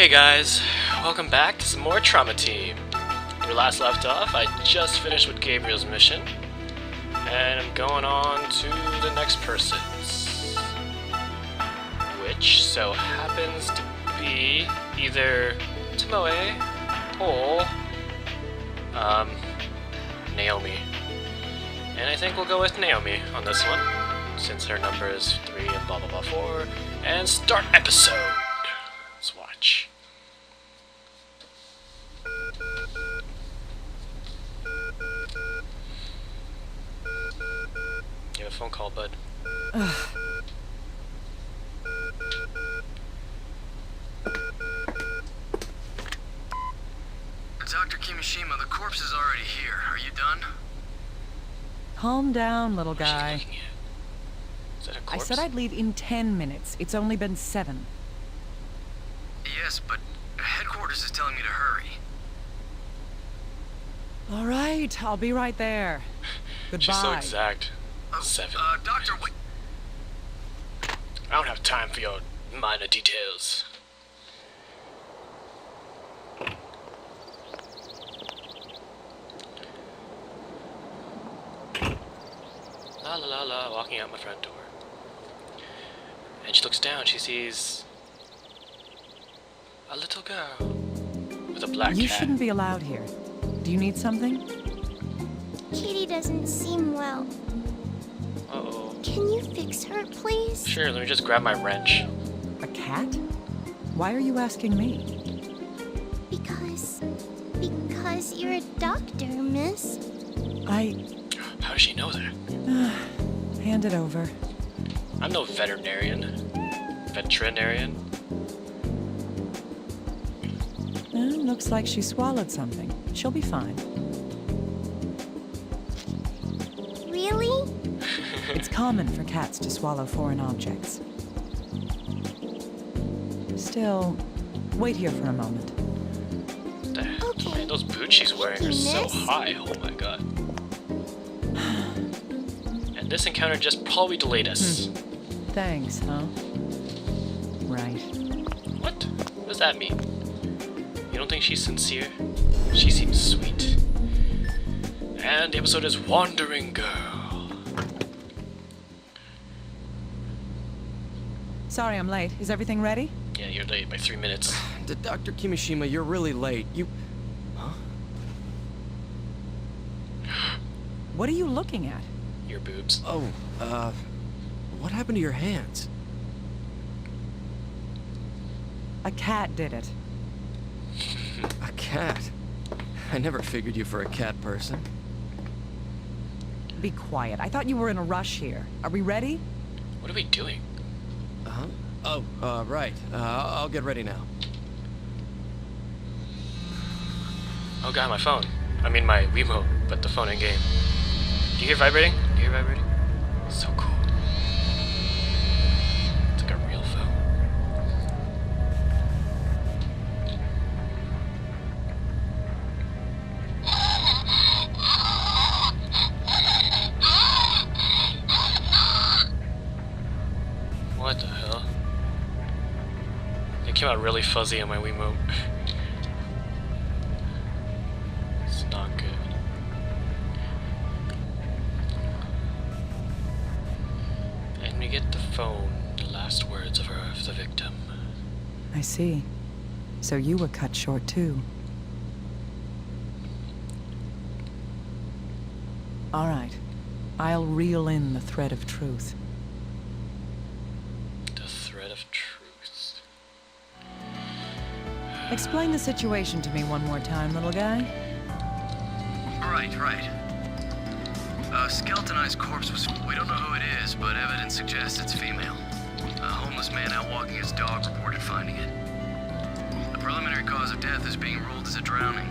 Hey guys, welcome back to some more Trauma Team. When we last left off, I just finished with Gabriel's mission, and I'm going on to the next person's, which so happens to be either Tomoe or Naomi. And I think we'll go with Naomi on this one, since her number is 3 and blah blah blah 4, and start episode. Let's watch. You have a phone call, bud. Dr. Kimishima, the corpse is already here. Are you done? Calm down, little What's she guy. looking at? Is that a I corpse? said I'd leave in 10 minutes. It's only been 7. Yes, but headquarters is telling me to hurry. All right, I'll be right there. Goodbye. She's so exact. 7. Doctor, wait. I don't have time for your minor details. La la la la, walking out my front door. And she looks down, she sees a little girl with a black You cat. shouldn't be allowed here. Do you need something? Kitty doesn't seem well. Uh-oh. Can you fix her, please? Sure, let me just grab my wrench. A cat? Why are you asking me? Because you're a doctor, miss. How does she know that? Hand it over. I'm no veterinarian. Veterinarian? Looks like she swallowed something. She'll be fine. Really? It's common for cats to swallow foreign objects. Still, wait here for a moment. Okay. Man, those boots she's wearing are so Miss? high. Oh my god. And this encounter just probably delayed us. Thanks, huh? Right. What? What does that mean? You don't think she's sincere? She seems sweet. And the episode is Wandering Girl. Sorry I'm late. Is everything ready? Yeah, you're late by 3 minutes. Dr. Kimishima, you're really late. What are you looking at? Your boobs. Oh, what happened to your hands? A cat did it. A cat? I never figured you for a cat person. Be quiet. I thought you were in a rush here. Are we ready? What are we doing? Oh, right. I'll get ready now. Oh god, my phone. I mean my Wiimote, but the phone in game. Do you hear vibrating? Do you hear vibrating? So cool. It's like a real phone. What the hell? It came out really fuzzy on my Wiimote. It's not good. And we get the phone, the last words of the victim. I see. So you were cut short too. All right. I'll reel in the thread of truth. The thread of truth. Explain the situation to me one more time, little guy. Right. A skeletonized corpse we don't know who it is, but evidence suggests it's female. A homeless man out walking his dog reported finding it. The preliminary cause of death is being ruled as a drowning.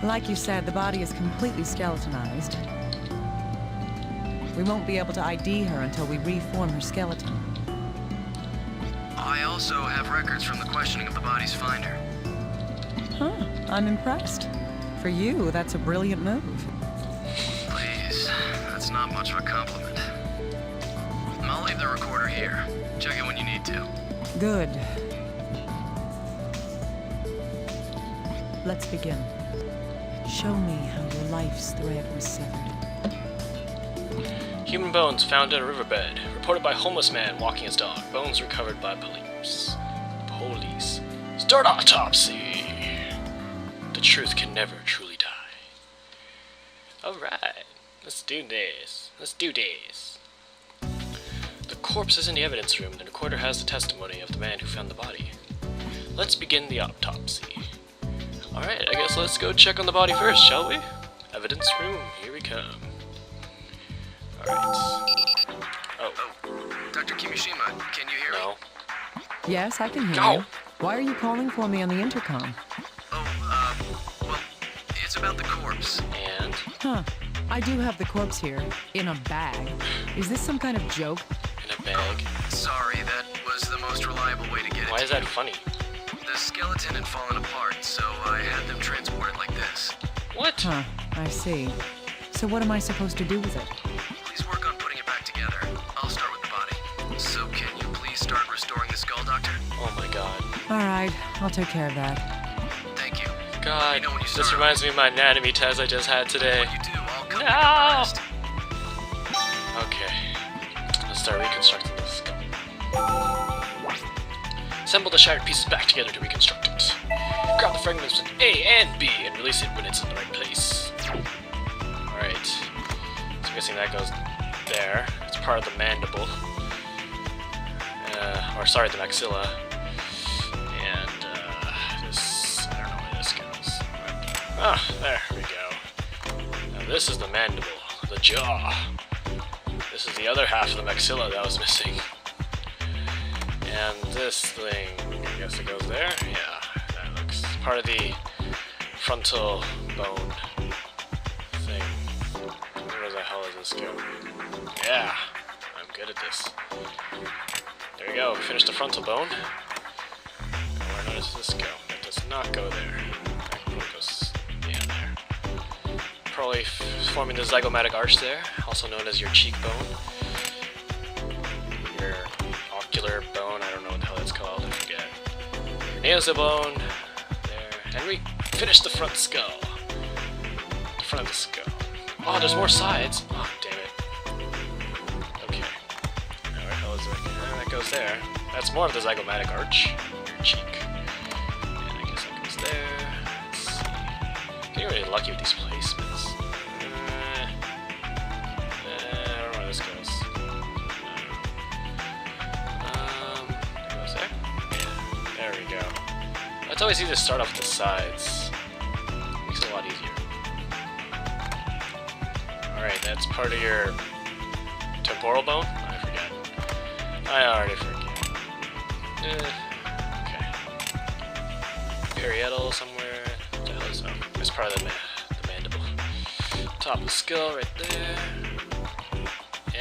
Like you said, the body is completely skeletonized. We won't be able to ID her until we reform her skeleton. I also have records from the questioning of the body's finder. Huh, I'm impressed. For you, that's a brilliant move. Please, that's not much of a compliment. I'll leave the recorder here. Check it when you need to. Good. Let's begin. Show me how your life's thread was severed. Human bones found in a riverbed. Reported by homeless man walking his dog. Bones recovered by police. Police. Start autopsy! The truth can never truly die. Alright. Let's do this. Let's do this. The corpse is in the evidence room. The recorder has the testimony of the man who found the body. Let's begin the autopsy. Alright, I guess let's go check on the body first, shall we? Evidence room, here we come. Alright. Oh. Dr. Kimishima, can you hear me? No. Yes, I can hear Go. you. Why are you calling for me on the intercom? Well, it's about the corpse. And? Huh. I do have the corpse here, in a bag. Is this some kind of joke? In a bag. Sorry, that was the most reliable way to get it. Why is that funny? The skeleton had fallen apart, so I had them transported like this. What? Huh, I see. So what am I supposed to do with it? Please work on putting it back together. I'll start with the body. So can you please start restoring the skull, Doctor? Oh my god. Alright, I'll take care of that. Thank you. God, Let me know when you this start. reminds me of my anatomy test I just had today. When you do, I'll come No! pick up the rest. Okay. Let's start reconstructing this skull. Assemble the shattered pieces back together to reconstruct it. Grab the fragments with A and B and release it when it's in the right place. Alright. So I'm guessing that goes there. It's part of the mandible. Or sorry, the maxilla. And this, I don't know where this goes. Ah, there we go. Now this is the mandible, the jaw. This is the other half of the maxilla that was missing. And this thing, I guess it goes there? Yeah, that looks part of the frontal bone thing. Where the hell does this go? Yeah, I'm good at this. There we go, we finished the frontal bone. And where does this go? It does not go there. That probably goes, yeah, there. Probably forming the zygomatic arch there, also known as your cheekbone. Your ocular bone, I don't know what the hell that's called, I forget. Your nasal bone, there. And we finished the front skull. The front of the skull. Oh, there's more sides. Oh, damn it. Okay. Now where the hell is it? That goes there. That's more of the zygomatic arch. Your cheek. And I guess that goes there. Let's see. Getting really lucky with these placements. I don't know where this goes. It goes there? Yeah. There we go. It's always easy to start off with the sides. Makes it a lot easier. Alright, that's part of your temporal bone? I forget. I already forget. Okay. Parietal somewhere. What the hell is that? It's part of the mandible. Top of the skull right there.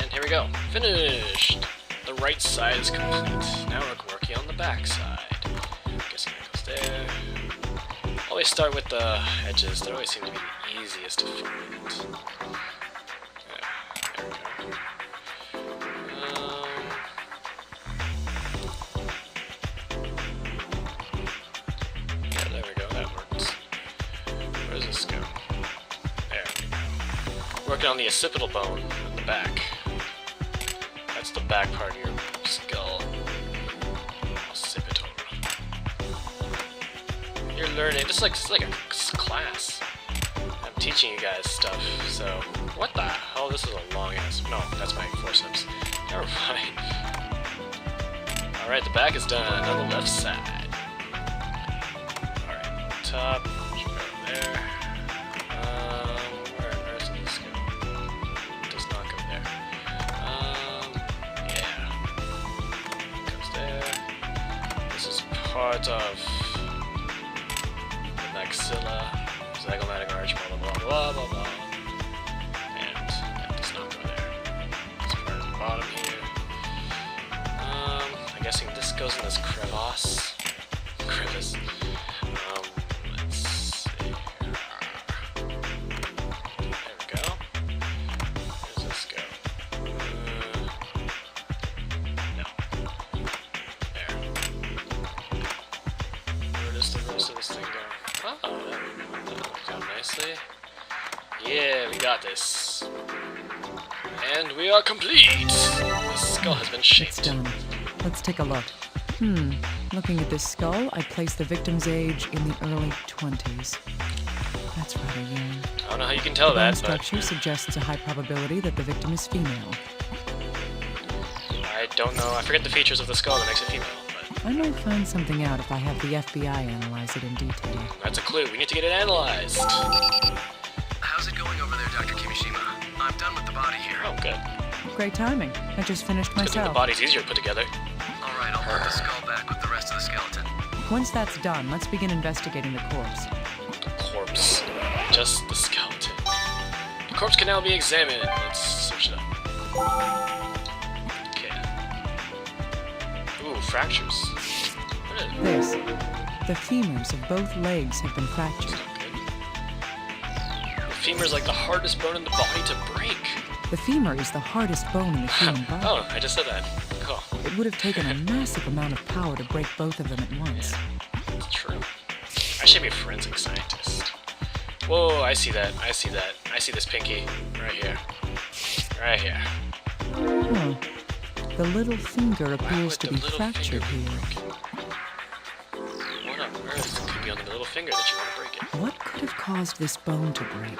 And here we go. Finished! The right side is complete. Now we're working on the back side. I'm guessing that goes there. Always start with the edges. They always seem to be the easiest to find. Yeah, there we go. Yeah, there we go. That works. Where does this go? There we go. Working on the occipital bone in the back. That's the back part of your skull. Occipital. You're learning. This is like a class. I'm teaching you guys stuff. So, what the hell? This is a long ass. No, that's my forceps. Never mind. All right, the back is done on the left side. All right, top. Should go there. Where does this go? It does not go there. Yeah. It goes there. This is part of the maxilla, zygomatic arch, blah blah blah blah blah blah. And that does not go there. It's part of the bottom here. I'm guessing this goes in this crevasse. Let's see. There we go. Where does this go? No. There. Where does the rest of this thing go? Oh, that Seriously? Yeah, we got this. And we are complete! The skull has been It's shaped. done. Let's take a look. Looking at this skull, I'd place the victim's age in the early 20s. That's rather young. I don't know how you can tell The bone that, but structure suggests a high probability that the victim is female. I don't know. I forget the features of the skull that makes it female, but I might find something out if I have the FBI analyze it in detail. that's a clue. We need to get it analyzed. How's it going over there, Dr. Kimishima? I'm done with the body here. Oh, good. Great timing. I just finished Good thing the myself. body's easier to put together. All right, I'll put the skull back with the rest of the skeleton. Once that's done, let's begin investigating the corpse. The corpse. Just the skeleton. The corpse can now be examined. Let's search it up. Okay. Ooh, fractures. What is This. The femurs of both legs have been fractured. not good. The femur is like the hardest bone in the body to break. The femur is the hardest bone in the human body. Oh, I just said that. Cool. It would have taken a massive amount of power to break both of them at once. It's true. I should be a forensic scientist. Whoa, I see that. I see that. I see this pinky. Right here. Right here. Huh. The little finger Why appears would to the be little fractured finger be here. broken? What on earth could be on the little finger that you want to break it? What could have caused this bone to break?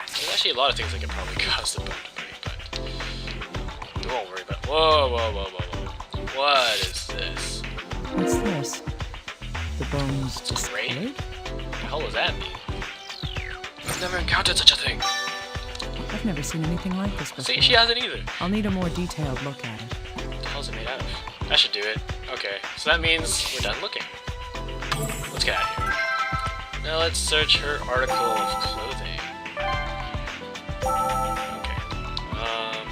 There's actually a lot of things that could probably cause the bone to break, but we won't worry about. Whoa, whoa, whoa, whoa, whoa! What is this? What's this? The bone's It's great. discolored? What the hell does that mean? I've never encountered such a thing. I've never seen anything like this before. See, she hasn't either. I'll need a more detailed look at it. What the hell is it made out of? That should do it. Okay, so that means we're done looking. Let's get out of here. Now let's search her article of clothing. Okay.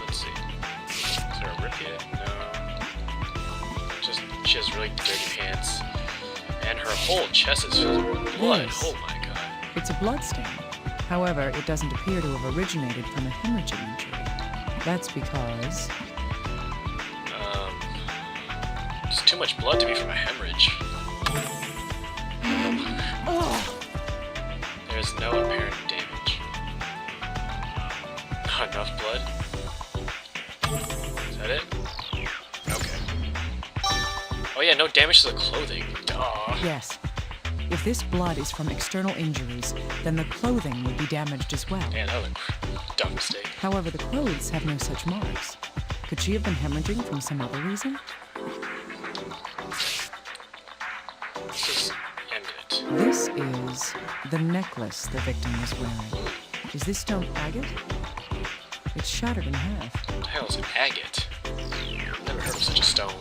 Let's see. Is there a rip yet? No. Just she has really dirty pants, and her whole chest is filled with blood. Yes. Oh my god. It's a bloodstain. However, it doesn't appear to have originated from a hemorrhaging injury. That's because... It's too much blood to be from a hemorrhage. There's no apparent damage. Not enough blood? Is that it? Okay. Oh yeah, no damage to the clothing. Duh. Yes. If this blood is from external injuries, then the clothing would be damaged as well. Yeah, that was a dumb mistake. However, the clothes have no such marks. Could she have been hemorrhaging from some other reason? Let's just end it. This is the necklace the victim was wearing. Is this stone agate? It's shattered in half. What the hell is an agate? I've never heard of such a stone.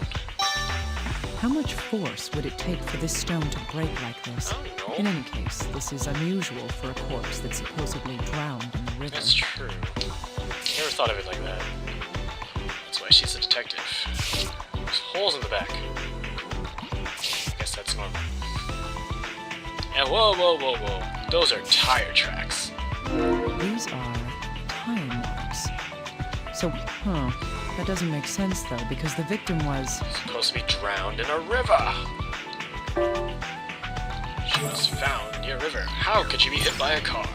How much force would it take for this stone to break like this? I don't know. In any case, this is unusual for a corpse that's supposedly drowned in the river. That's true. Never thought of it like that. That's why she's a detective. There's holes in the back. I guess that's normal. And whoa, whoa, whoa, whoa. Those are tire tracks. These are tire marks. So, that doesn't make sense though, because the victim was... Supposed to be drowned in a river. She was found near a river. How could she be hit by a car?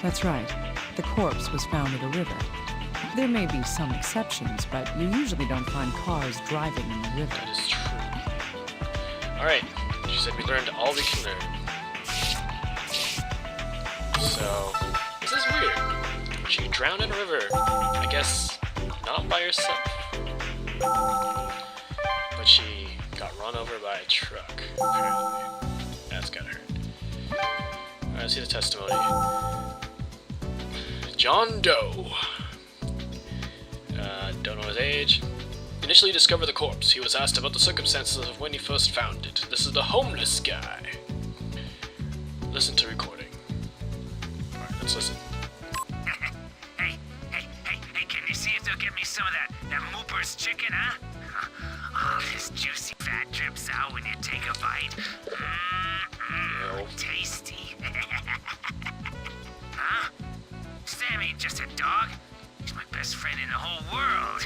That's right. The corpse was found at a river. There may be some exceptions, but you usually don't find cars driving in the river. That is true. Alright, she said we learned all we can learn. So, this is weird. She drowned in a river. I guess not by herself. But she got run over by a truck, apparently. That's gotta hurt. Alright, let's see the testimony. John Doe. Don't know his age. Initially discovered the corpse. He was asked about the circumstances of when he first found it. This is the homeless guy. Listen to recording. Alright, let's listen. Hey, can you see if they'll get me some of that Mooper's chicken, huh? Oh, this juicy fat drips out when you take a bite. No. Tasty. Huh? Sam ain't just a dog. He's my best friend in the whole world.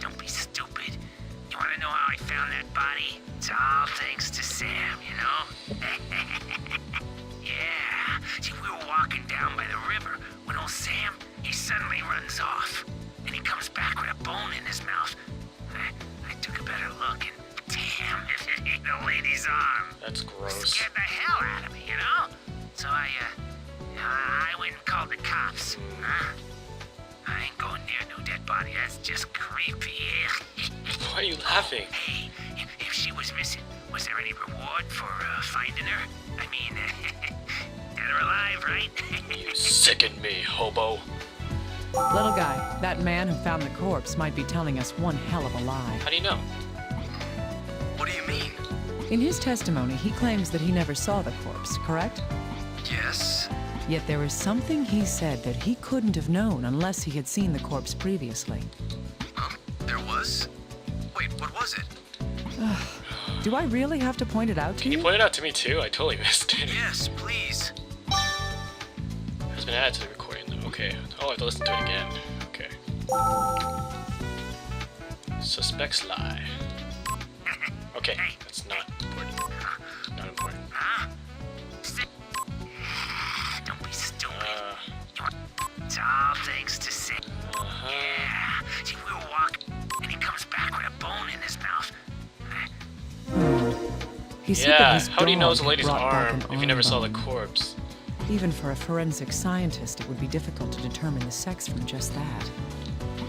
Don't be stupid. You wanna know how how I found that body? It's all thanks to Sam, you know? Yeah. See, we were walking down by the river when old Sam, he suddenly runs off. And he comes back with a bone in his mouth. I took a better look and damn, if it ain't a lady's arm. That's gross. Scared the hell out of me, you know? So I went and called the cops. Huh? I ain't going near no dead body. That's just creepy. Why are you laughing? Hey, if she was missing, was there any reward for finding her? I mean, dead or alive, right? You sicken me, hobo. Little guy, that man who found the corpse might be telling us one hell of a lie. How do you know? What do you mean? In his testimony, he claims that he never saw the corpse, correct? Yes? Yet there is something he said that he couldn't have known unless he had seen the corpse previously. There was? Wait, what was it? Do I really have to point it out to Can you you? point it out to me too? I totally missed it. Yes, please. Has been added to the recording though. Okay. Oh, I have to listen to it again. Okay. Suspects lie. Okay, that's not important. Not important. Huh? Don't be stupid. It's all thanks to Sam. Yeah. See, we were walking, and he comes back with a bone in his mouth. He said that Yeah, his how do you know dog it's a had lady's brought back arm an if you never arm saw the bone. corpse? Even for a forensic scientist, it would be difficult to determine the sex from just that.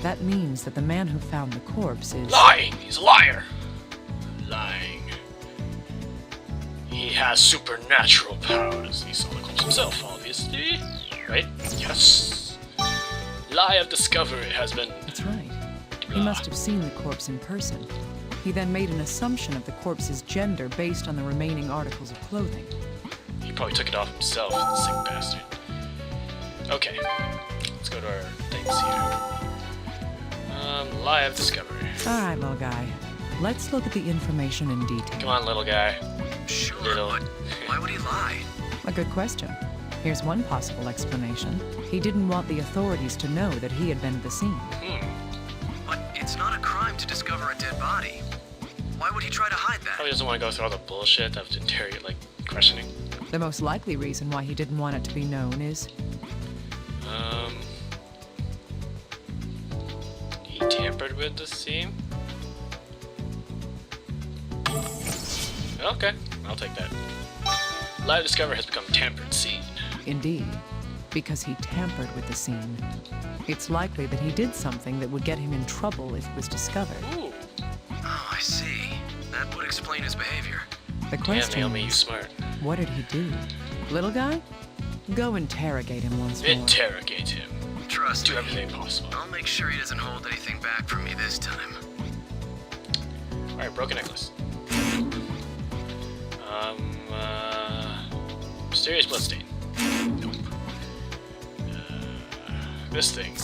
That means that the man who found the corpse is... Lying! He's a liar! Lying. He has supernatural powers. He saw the corpse himself, obviously. Right? Yes. Lie of discovery has been... That's right. He must have seen the corpse in person. He then made an assumption of the corpse's gender based on the remaining articles of clothing. He probably took it off himself, the sick bastard. Okay. Let's go to our things here. Lie of discovery. All right, little guy. Let's look at the information in detail. Come on, little guy. Sure, Little. but why would he lie? A good question. Here's one possible explanation. He didn't want the authorities to know that he had been at the scene. But it's not a crime to discover a dead body. Why would he try to hide that? Probably doesn't want to go through all the bullshit of interrogate, like, questioning. The most likely reason why he didn't want it to be known is He tampered with the scene? Okay, I'll take that. Live Discover has become tampered scene. indeed, because he tampered with the scene. It's likely that he did something that would get him in trouble if it was discovered. Ooh, Oh, I see. That would explain his behavior. The damn question Naomi, you is, smart. what did he do? Little guy? Go interrogate him once more. Interrogate him. Trust Do me. everything possible. I'll make sure he doesn't hold anything back from me this time. Alright, broken necklace. Mysterious bloodstain. Nope. This thing.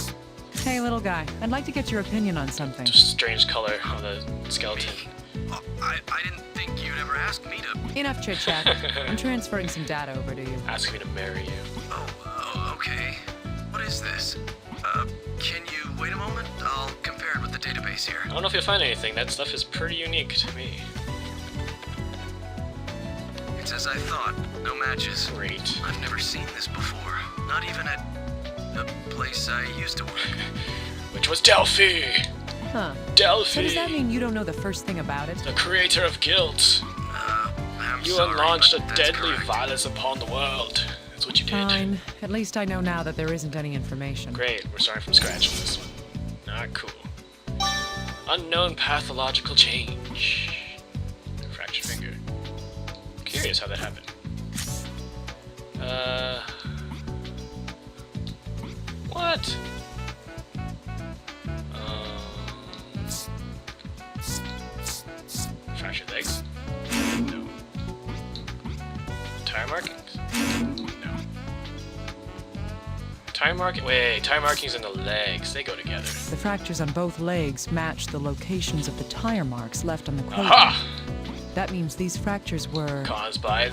Hey, little guy, I'd like to get your opinion on something. Just strange color on the skeleton. Oh, I didn't think you'd ever ask me to... Enough chit-chat. I'm transferring some data over to you. Asking me to marry you. Oh, okay. What is this? Can you wait a moment? I'll compare it with the database here. I don't know if you'll find anything. That stuff is pretty unique to me. It's as I thought. No matches. Great. I've never seen this before. Not even at the place I used to work. Which was Delphi! Huh. Delphi! So does that mean you don't know the first thing about it? The creator of guilt. I'm You sorry, unlaunched a but that's deadly correct. violence upon the world. That's what you did. Fine. At least I know now that there isn't any information. Great, we're starting from scratch on this one. Not cool. Unknown pathological change. Fractured finger. Curious how that happened. What? Fractured legs? No. Tire markings? No. Tire marking? Wait, tire markings in the legs. They go together. The fractures on both legs match the locations of the tire marks left on the clothing. Aha! That means these fractures were... Caused by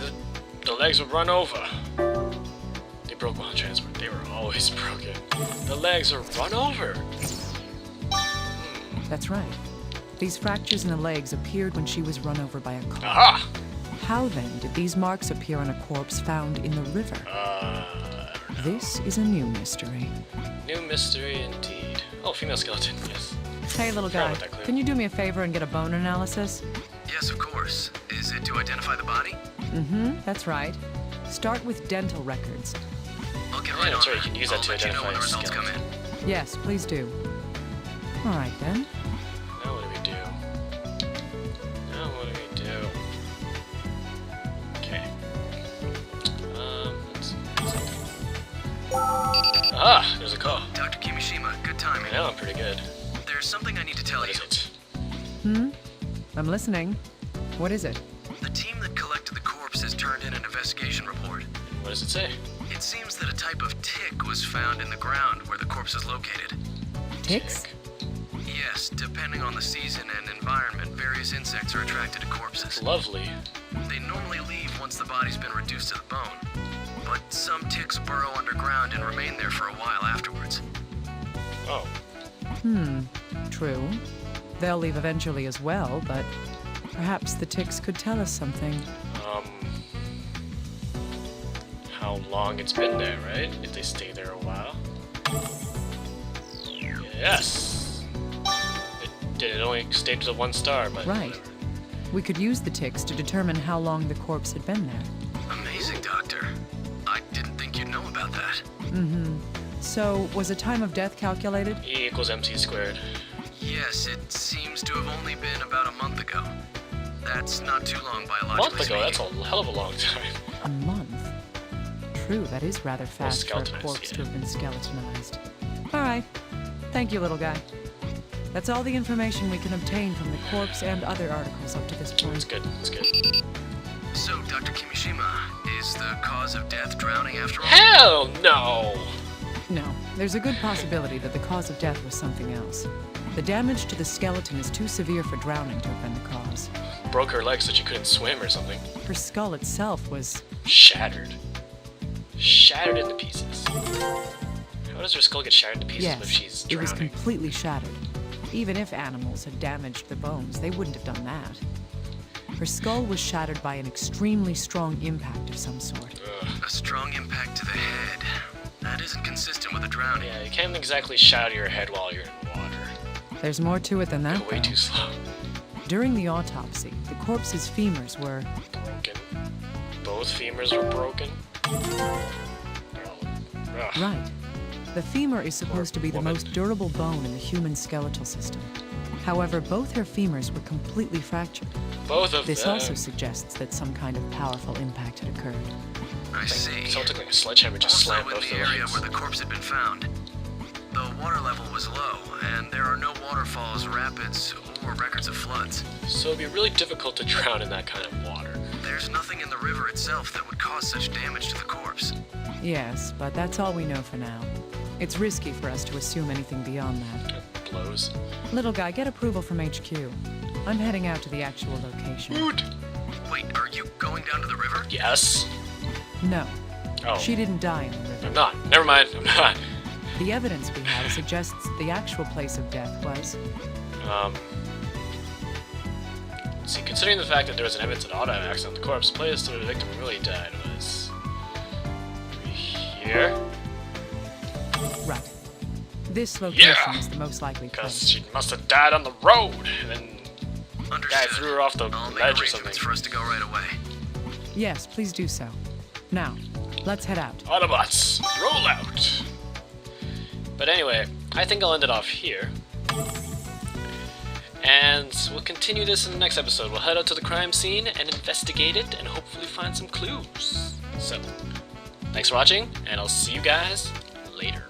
the legs were run over. They broke while transport. They were always broken. The legs are run over. That's right. These fractures in the legs appeared when she was run over by a car. Aha! How then did these marks appear on a corpse found in the river? This is a new mystery. New mystery indeed. Oh, female skeleton, yes. Hey, little Forgot guy, about that clue. can you do me a favor and get a bone analysis? Yes, of course. Is it to identify the body? Mm-hmm, that's right. Start with dental records. I'll get Yeah, right that's on right, you can use that I'll to let you know when the identify results come in. skeleton. Yes, please do. All right, then. Now what do we do? Now what do we do? Okay. Let's see. Ah, there's a call. Dr. Kimishima, good timing. I know, I'm pretty good. There's something I need to tell What you. is it? I'm listening. What is it? The team that collected the corpse has turned in an investigation report. What does it say? It seems that a type of tick was found in the ground where the corpse is located. Ticks? Tick. Yes, depending on the season and environment, various insects are attracted to corpses. Lovely. They normally leave once the body's been reduced to the bone, but some ticks burrow underground and remain there for a while afterwards. Oh. True. They'll leave eventually as well, but perhaps the ticks could tell us something. How long it's been there, right? If they stay there a while. Yes! It only stayed to 1 star, but... Right. We could use the ticks to determine how long the corpse had been there. Amazing, Doctor. I didn't think you'd know about that. So, was a time of death calculated? E equals MC squared. Yes, it seems to have only been about a month ago. That's not too long A biologically month ago, that's speaking. a hell of a long time. A month? True, that is rather fast for a skeletonized, corpse yeah. to have been skeletonized. All right. Thank you, little guy. That's all the information we can obtain from the corpse and other articles up to this It's point. good, it's good. So, Dr. Kimishima, is the cause of death drowning after all? Hell no! No, there's a good possibility that the cause of death was something else. The damage to the skeleton is too severe for drowning to have been the cause. Broke her leg so she couldn't swim or something. Her skull itself was... Shattered. Shattered into pieces. How does her skull get shattered into pieces if she's Yes, it drowning? was completely shattered. Even if animals had damaged the bones, they wouldn't have done that. Her skull was shattered by an extremely strong impact of some sort. A strong impact to the head. That isn't consistent with a drowning. Yeah, you can't exactly shatter your head while you're in water. There's more to it than that, Go way though. too slow. During the autopsy, the corpse's femurs were... Broken. Both femurs were broken. Ugh. Right. The femur is supposed to be the woman. most durable bone in the human skeletal system. However, both her femurs were completely fractured. Both of This them. also suggests that some kind of powerful impact had occurred. I see. Someone took like a sledgehammer and just Also, slammed in both the their area legs. where the corpse had been found, the water level was low, and there are no waterfalls, rapids, or records of floods. So it'd be really difficult to drown in that kind of water. There's nothing in the river itself that would cause such damage to the corpse. Yes, but that's all we know for now. It's risky for us to assume anything beyond that. It blows. Little guy, get approval from HQ. I'm heading out to the actual location. Woot! Wait, are you going down to the river? Yes. No, Oh. she didn't die in the river. I'm not. Never mind. I'm not. The evidence we have suggests the actual place of death was... See, considering the fact that there was an evidence of auto accident on the corpse, the place where the victim really died was... here? Right. This location Yeah! is the most likely Because place. she must have died on the road, and then the guy Understood. threw her off the I'll make ledge or arrangements something. for us to go right away. Yes, please do so. Now, let's head out. Autobots, roll out! But anyway, I think I'll end it off here. And we'll continue this in the next episode. We'll head out to the crime scene and investigate it and hopefully find some clues. So, thanks for watching, and I'll see you guys later.